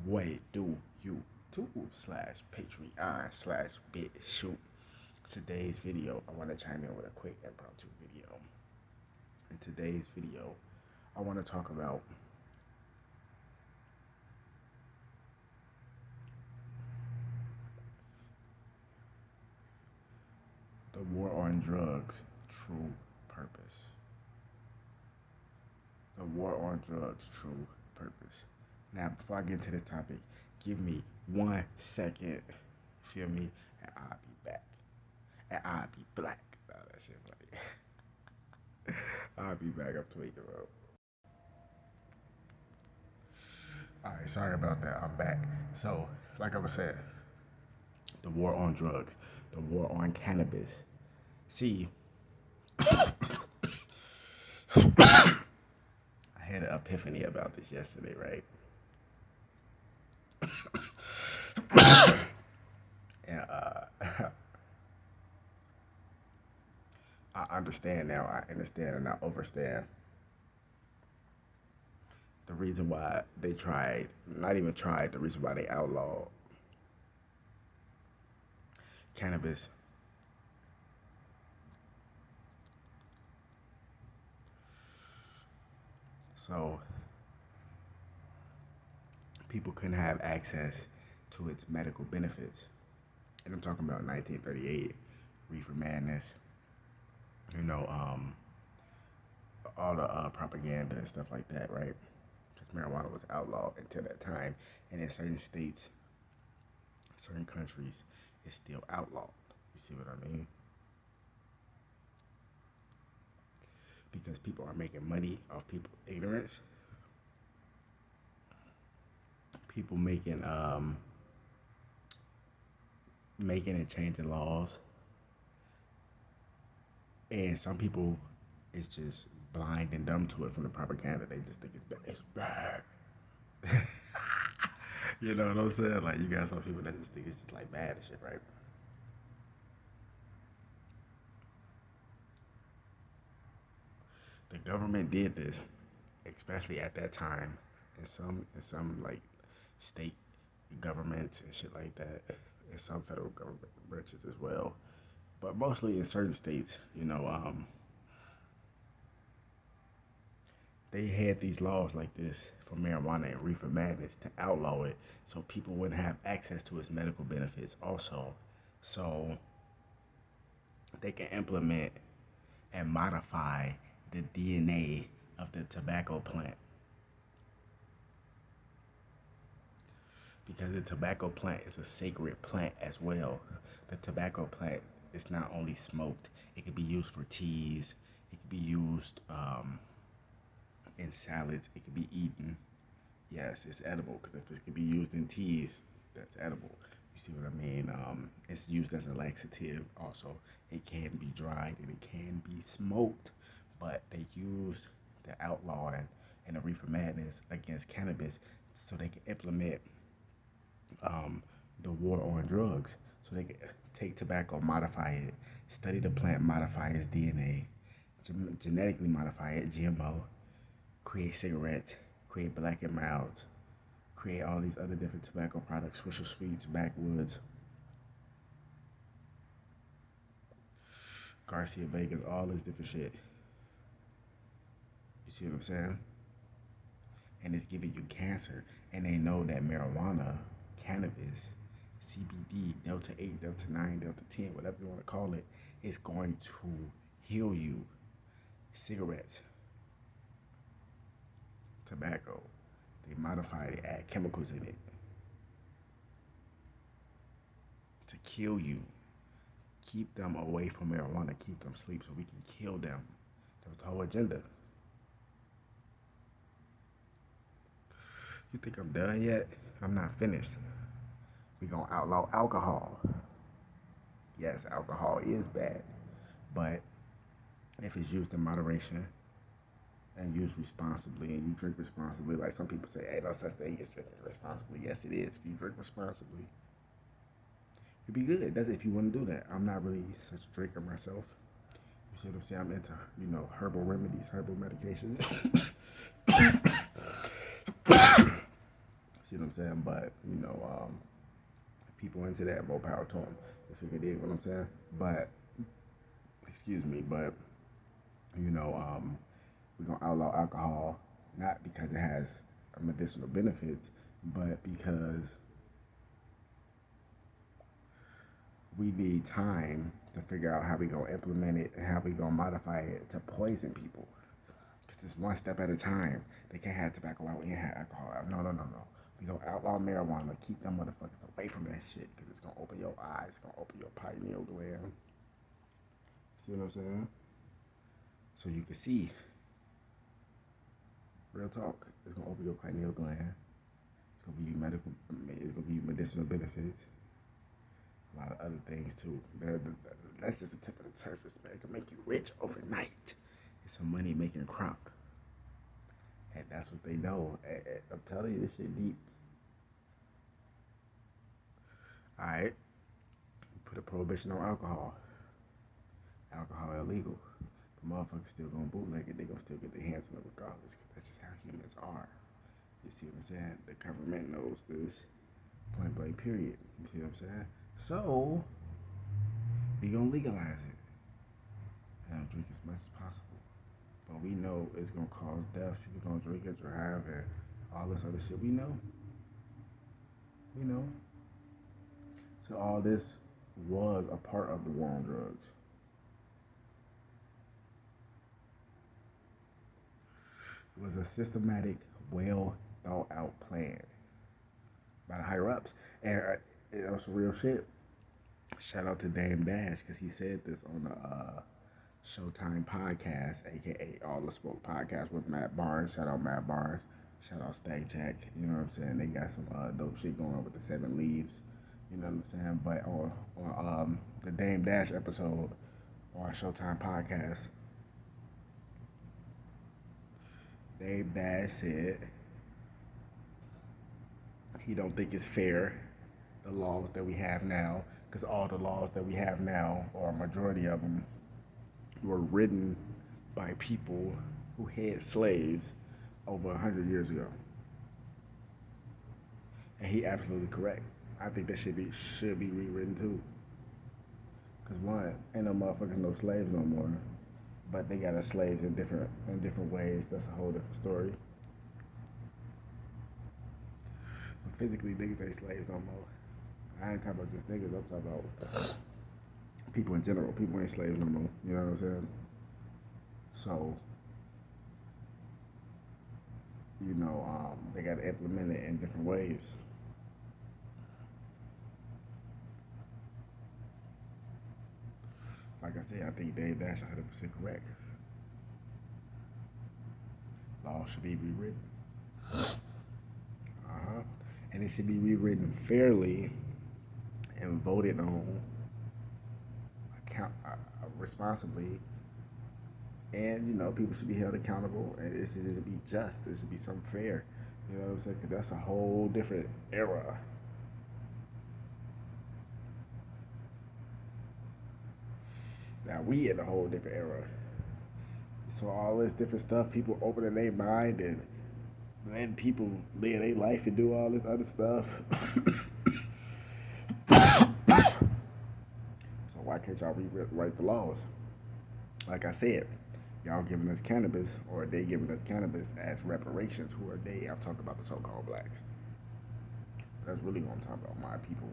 What do you do /Patreon/BitShoot. Today's video, I want to chime in with a quick impromptu video. In today's video, I want to talk about the war on drugs, true purpose. The war on drugs, true purpose. Now, before I get into this topic, give me 1 second, feel me, and I'll be back. And I'll be black. Oh, that shit funny. I'll be back. I'm tweaking, bro. Alright, sorry about that. I'm back. So, like I was saying, the war on drugs, the war on cannabis. See, I had an epiphany about this yesterday, right? And I understand now. I understand and I understand the reason why they tried, not even tried, the reason why they outlawed cannabis. So people couldn't have access to its medical benefits. And I'm talking about 1938, reefer madness, you know, all the propaganda and stuff like that, right? Because marijuana was outlawed until that time, and in certain states, certain countries, it's still outlawed. You see what I mean? Because people are making money off people's ignorance. People making and changing laws, and some people is just blind and dumb to it from the propaganda. They just think it's bad. You know what I'm saying? Like, you got some people that just think it's just like bad and shit, right? The government did this, especially at that time, in some like state governments and shit like that, and some federal government branches as well. But mostly in certain states, they had these laws like this for marijuana and reefer madness to outlaw it so people wouldn't have access to its medical benefits also. So they can implement and modify the DNA of the tobacco plant. Because the tobacco plant is a sacred plant as well. The tobacco plant is not only smoked, it can be used for teas, it can be used in salads, it can be eaten. Yes, it's edible, because if it can be used in teas, that's edible. You see what I mean? It's used as a laxative also. It can be dried and it can be smoked, but they use the outlaw and the reefer madness against cannabis so they can implement the war on drugs. So they can take tobacco, modify it, study the plant, modify its DNA, genetically modify it, GMO, create cigarettes, create Black and Milds, create all these other different tobacco products, Swisher Sweets, Backwoods, Garcia Vegas, all this different shit. You see what I'm saying? And it's giving you cancer. And they know that marijuana, cannabis, CBD, Delta 8, Delta 9, Delta 10, whatever you want to call it, is going to heal you. Cigarettes, tobacco, they modify it, add chemicals in it to kill you. Keep them away from marijuana, keep them asleep so we can kill them. That was the whole agenda. You think I'm done yet? I'm not finished. We gonna outlaw alcohol. Yes, alcohol is bad, but if it's used in moderation and used responsibly and you drink responsibly, like some people say, hey, no such thing as drinking responsibly. Yes, it is. If you drink responsibly, you'll be good. That's if you want to do that. I'm not really such a drinker myself. You see what I'm saying? I'm into, herbal remedies, herbal medications. See what I'm saying? But if people into that, more power to them. If you can dig what I'm saying. But excuse me, but we're gonna outlaw alcohol not because it has medicinal benefits, but because we need time to figure out how we gonna implement it and how we gonna modify it to poison people. Cause it's one step at a time. They can't have tobacco out and have alcohol out. No, no, no, no. We gonna outlaw marijuana, keep them motherfuckers away from that shit, cause it's gonna open your eyes, it's gonna open your pineal gland. See what I'm saying? So you can see, real talk, it's gonna open your pineal gland. It's gonna give you it's gonna give you medicinal benefits. A lot of other things too. That's just the tip of the surface, man. It can make you rich overnight. It's a money making crop. And that's what they know. I'm telling you, this shit deep. Alright. Put a prohibition on alcohol. Alcohol illegal. But motherfuckers still gonna bootleg it. They gonna still get their hands on it regardless. Cause that's just how humans are. You see what I'm saying? The government knows this. Point blank period. You see what I'm saying? So, we gonna legalize it. And drink as much as possible. But we know it's gonna cause death. People gonna drink it, drive, and all this other shit. We know. We know. So all this was a part of the war on drugs. It was a systematic, well thought out plan by the higher ups. And it was real shit. Shout out to Dame Dash because he said this on the Showtime podcast, aka All the Smoke podcast with Matt Barnes. Shout out Matt Barnes. Shout out Stack Jack. You know what I'm saying? They got some dope shit going on with the 7 Leaves. You know what I'm saying? But on the Dame Dash episode on Showtime podcast, Dame Dash said he don't think it's fair, the laws that we have now, because all the laws that we have now, or a majority of them, were written by people who had slaves over 100 years ago. And he absolutely correct. I think that should be rewritten too. Cause one, ain't no motherfuckers no slaves no more. But they got us slaves in different ways. That's a whole different story. But physically niggas ain't slaves no more. I ain't talking about just niggas, I'm talking about people in general. People ain't slaves no more. You know what I'm saying? So, they gotta implement it in different ways. Like I said, I think Dave Dash 100% correct. Law should be rewritten. And it should be rewritten fairly and voted on responsibly. And, people should be held accountable. And it should just be just. It should be something fair. You know what I'm saying? 'Cause that's a whole different era. Now we in a whole different era. So all this different stuff, people opening their mind and letting people live their life and do all this other stuff. So why can't y'all rewrite the laws? Like I said, y'all giving us cannabis, or they giving us cannabis as reparations. Who are they? I'm talking about the so-called blacks. That's really what I'm talking about. My people.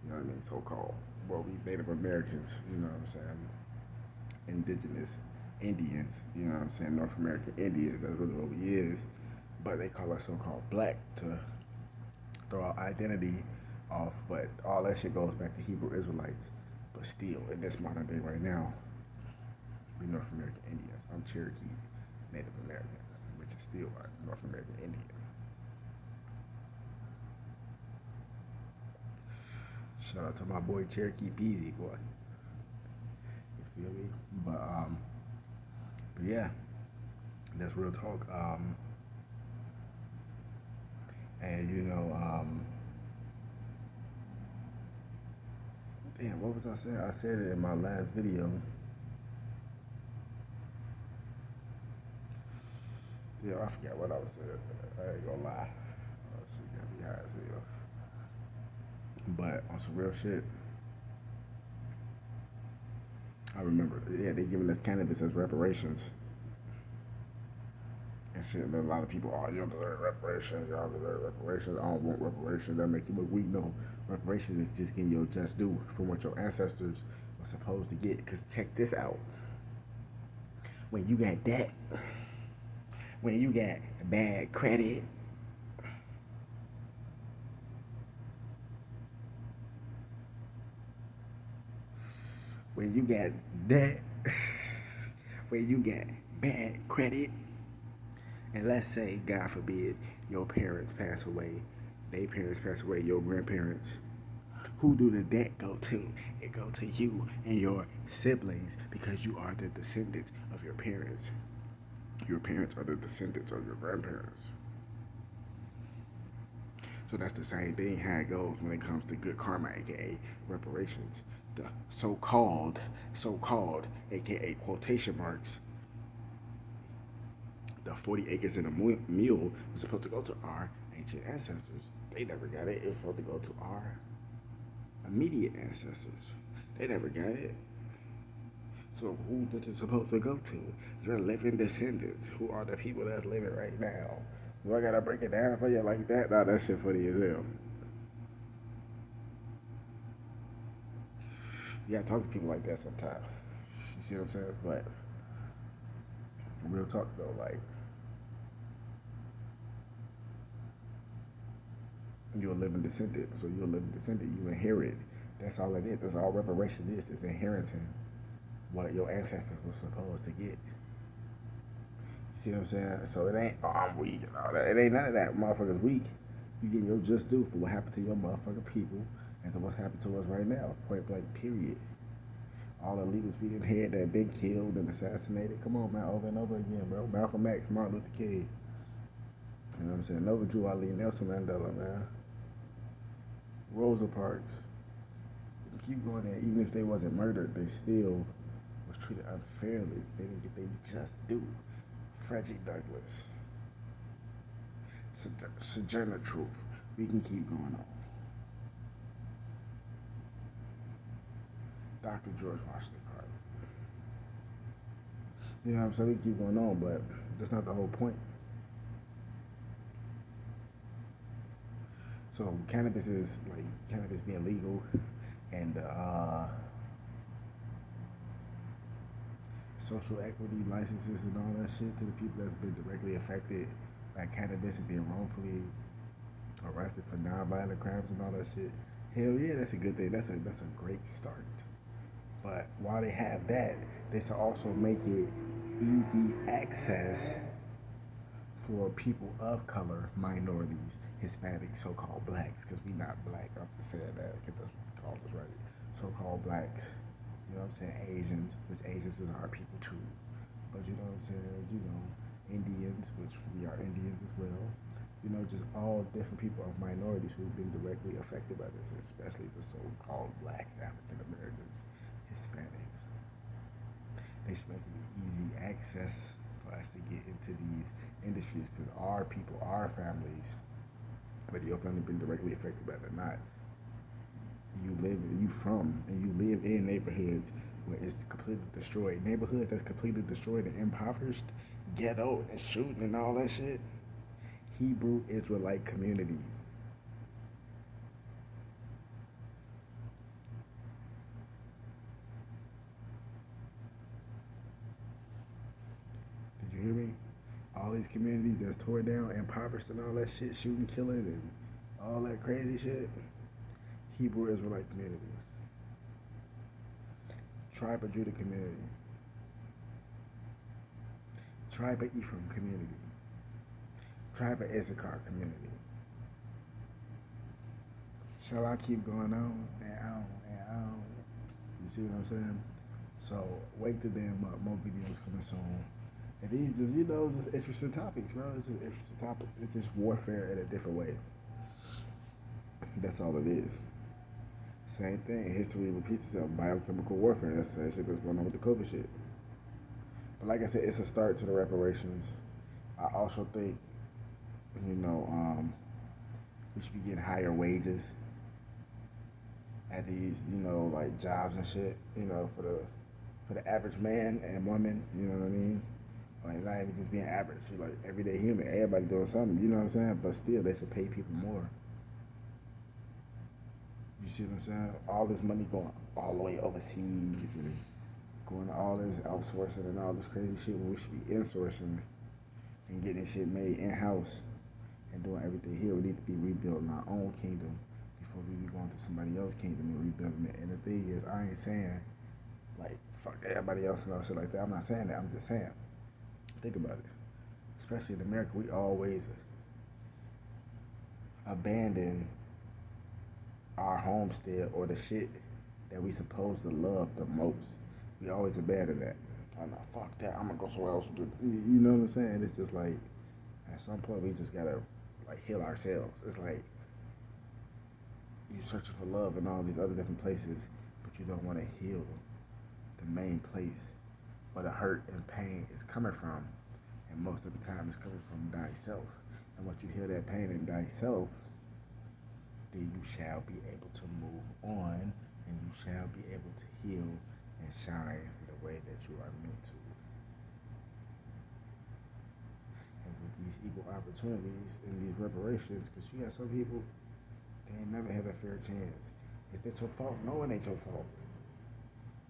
You know what I mean? So-called. Well, we Native Americans, you know what I'm saying? Indigenous Indians, you know what I'm saying? North American Indians, that's really what we is. But they call us so-called black to throw our identity off. But all that shit goes back to Hebrew Israelites. But still, in this modern day right now, we North American Indians. I'm Cherokee Native American, which is still a North American Indian. Shout out to my boy Cherokee Peasy, boy. You feel me? But yeah, that's real talk. And damn, what was I saying? I said it in my last video. Yeah, I forgot what I was saying. I ain't gonna lie. Let's see. high as hell. But on some real shit, I remember, yeah, they giving us cannabis as reparations. And shit, and a lot of people, oh, you don't deserve reparations, y'all deserve reparations. I don't want reparations. That make you look weak. No, reparations is just getting your just due from what your ancestors were supposed to get. Because check this out. When you got debt, when you got bad credit, when you got debt, when you got bad credit, and let's say, God forbid, your parents pass away, their parents pass away, your grandparents, who do the debt go to? It go to you and your siblings because you are the descendants of your parents. Your parents are the descendants of your grandparents. So that's the same thing how it goes when it comes to good karma, aka reparations. The so-called, aka quotation marks, the 40 acres and a mule was supposed to go to our ancient ancestors. They never got it. It was supposed to go to our immediate ancestors. They never got it. So who is it supposed to go to? Your living descendants. Who are the people that's living right now? Do I gotta break it down for you like that? Nah, that shit funny as hell. You gotta talk to people like that sometimes. You see what I'm saying? But real talk though, like you're a living descendant. So you're a living descendant. You inherit. That's all it is. That's all reparations is. It's inheriting what your ancestors were supposed to get. You see what I'm saying? So it ain't, oh, I'm weak and all that. It ain't none of that. Motherfuckers weak. You get your just due for what happened to your motherfucking people and to what's happened to us right now. Point blank, period. All the leaders we didn't had that have been killed and assassinated. Come on, man, over and over again, bro. Malcolm X, Martin Luther King. You know what I'm saying? Nova Drew Ali, Nelson Mandela, man. Rosa Parks. You keep going there. Even if they wasn't murdered, they still was treated unfairly. They didn't get their just due. Frederick Douglass. Sojourner Truth. We can keep going on. Dr. George Washington Carver. You know what I'm saying? We can keep going on, but that's not the whole point. So cannabis is like cannabis being legal and social equity licenses and all that shit to the people that's been directly affected by cannabis and being wrongfully arrested for nonviolent crimes and all that shit. Hell yeah, that's a good thing. That's a great start. But while they have that, they should also make it easy access for people of color, minorities, Hispanics, so-called blacks, because we not black. I'm just saying that, get this called us right. So-called blacks, you know what I'm saying, Asians, which Asians is our people too. But you know what I'm saying, you know, Indians, which we are Indians as well. You know, just all different people of minorities who've been directly affected by this, especially the so-called blacks, African Americans, Hispanics. They should make it easy access for us to get into these industries because our people, our families, whether your family been directly affected by it or not, you live in neighborhoods where it's completely destroyed. Neighborhoods that's completely destroyed and impoverished, ghetto and shooting and all that shit. Hebrew Israelite community. Did you hear me? All these communities that's tore down, impoverished and all that shit, shooting, killing, and all that crazy shit. Hebrew Israelite community. Tribe of Judah community. Tribe of Ephraim community. Tribe of Issachar community. Shall I keep going on and on and on? You see what I'm saying? So, wake the damn up. More videos coming soon. And these just, you know, just interesting topics, bro. It's just interesting topics. It's just warfare in a different way. That's all it is. Same thing. History repeats itself. Biochemical warfare. That's the shit that's going on with the COVID shit. But like I said, it's a start to the reparations. I also think, you know, We should be getting higher wages at these, like jobs and shit. For the average man and woman. You know what I mean? Like not even just being average, like everyday human. Everybody doing something. You know what I'm saying? But still, they should pay people more. You see what I'm saying? All this money going all the way overseas and going to all this outsourcing and all this crazy shit when we should be insourcing and getting shit made in house and doing everything here. We need to be rebuilding our own kingdom before we be going to somebody else's kingdom and rebuilding it. And the thing is, I ain't saying like fuck everybody else and all shit like that. I'm not saying that. I'm just saying, think about it. Especially in America, we always abandon our homestead or the shit that we supposed to love the most. We always abandon that. Oh no, fuck that. I'm gonna go somewhere else. You know what I'm saying? It's just like at some point we just gotta like heal ourselves. It's like you searching for love in all these other different places, but you don't want to heal the main place where the hurt and pain is coming from. And most of the time it's coming from thyself. And once you heal that pain in thyself, then you shall be able to move on and you shall be able to heal and shine the way that you are meant to. And with these equal opportunities and these reparations, because you got some people, they ain't never had a fair chance. Is that your fault? No, it ain't your fault.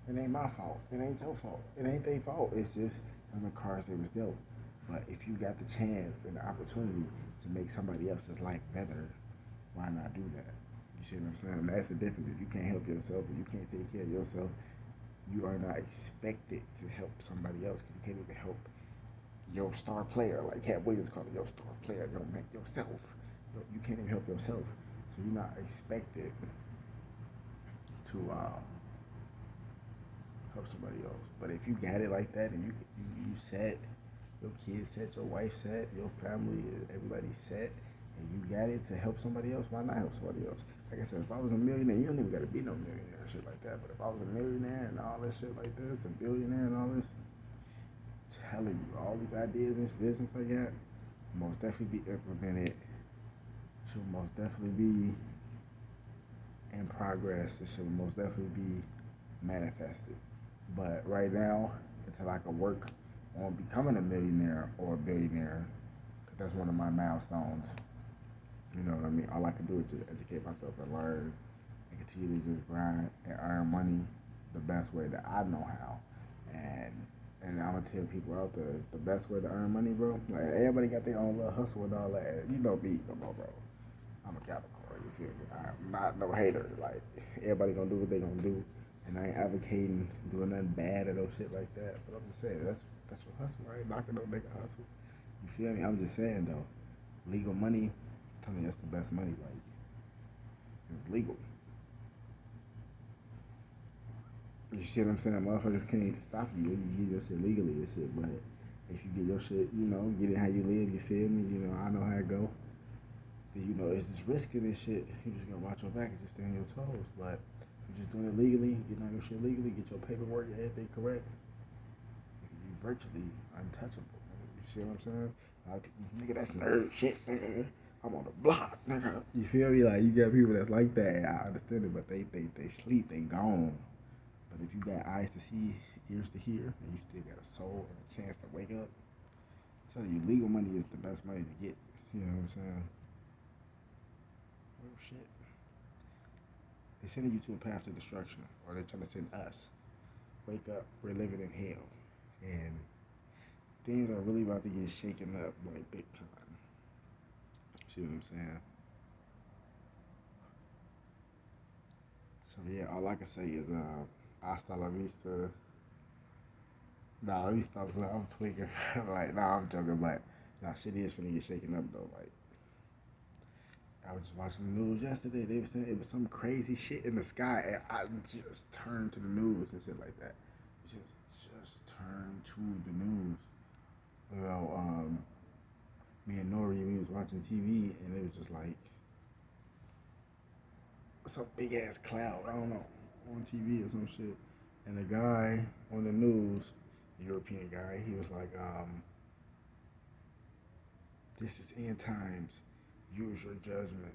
It ain't my fault. It ain't your fault. It ain't their fault. It's just on the cards they was dealt. But if you got the chance and the opportunity to make somebody else's life better, why not do that? You see what I'm saying? And that's the difference. If you can't help yourself or you can't take care of yourself, you are not expected to help somebody else because you can't even help your star player. Like Cat Williams called it your star player. You don't make yourself. You can't even help yourself. So you're not expected to help somebody else. But if you got it like that and you set, your kids set, your wife set, your family, everybody set, and you got it to help somebody else, why not help somebody else? Like I said, if I was a millionaire, you don't even got to be no millionaire and shit like that. But if I was a millionaire and all this shit like this, a billionaire and all this, telling you, all these ideas and visions I got, most definitely be implemented, should most definitely be in progress, it should most definitely be manifested. But right now, until I can work on becoming a millionaire or a billionaire, because that's one of my milestones. You know what I mean? All I can do is just educate myself and learn and continue to just grind and earn money the best way that I know how. And I'm gonna tell people out there the best way to earn money, bro. Like everybody got their own little hustle and all that. You know me, come on, bro. I'm a Capricorn. You feel me? I'm not no hater. Like everybody gonna do what they gonna do, and I ain't advocating doing nothing bad or no shit like that. But I'm just saying that's your hustle, right? Knocking no nigga hustle. You feel me? I'm just saying though, legal money. I mean, that's the best money, like, it's legal. You see what I'm saying? Motherfuckers can't stop you. You get your shit legally and shit, but if you get your shit, get it how you live, you feel me? I know how it go. Then, it's just risky and shit. You just gotta watch your back and just stay on your toes. But if you're just doing it legally, getting all your shit legally, get your paperwork, everything correct, you virtually untouchable. You see what I'm saying? Like, nigga, that's nerd shit, nigga. I'm on the block, nigga. You feel me? Like, you got people that's like that. I understand it, but they sleep, they gone. But if you got eyes to see, ears to hear, and you still got a soul and a chance to wake up, I tell you, legal money is the best money to get. You know what I'm saying? Oh, shit. They're sending you to a path to destruction, or they're trying to send us. Wake up, we're living in hell. And things are really about to get shaken up, like, big time. See what I'm saying? So yeah, all I can say is hasta la vista. Nah, let me stop. I'm tweaking. Like, nah, I'm joking, but nah, shit is finna get shaken up though. Like, I was just watching the news yesterday. They were saying it was some crazy shit in the sky, and I just turned to the news and shit like that. Just turned to the news. Well, me and Nori, we was watching TV, and it was just like some big ass cloud, I don't know, on TV or some shit. And the guy on the news, the European guy, he was like, this is end times. Use your judgment.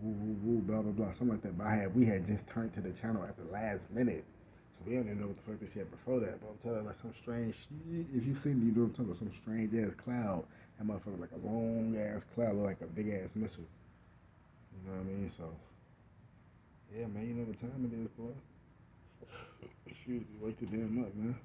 woo woo woo, blah blah blah, something like that. But we had just turned to the channel at the last minute, so we don't even know what the fuck they said before that. But I'm telling you, like some strange shit. If you seen, you know what I'm talking about, some strange ass cloud. That motherfucker like a long ass cloud, look like a big ass missile. You know what I mean? So yeah, man, you know what time it is, boy. Excuse me, wake the damn up, man.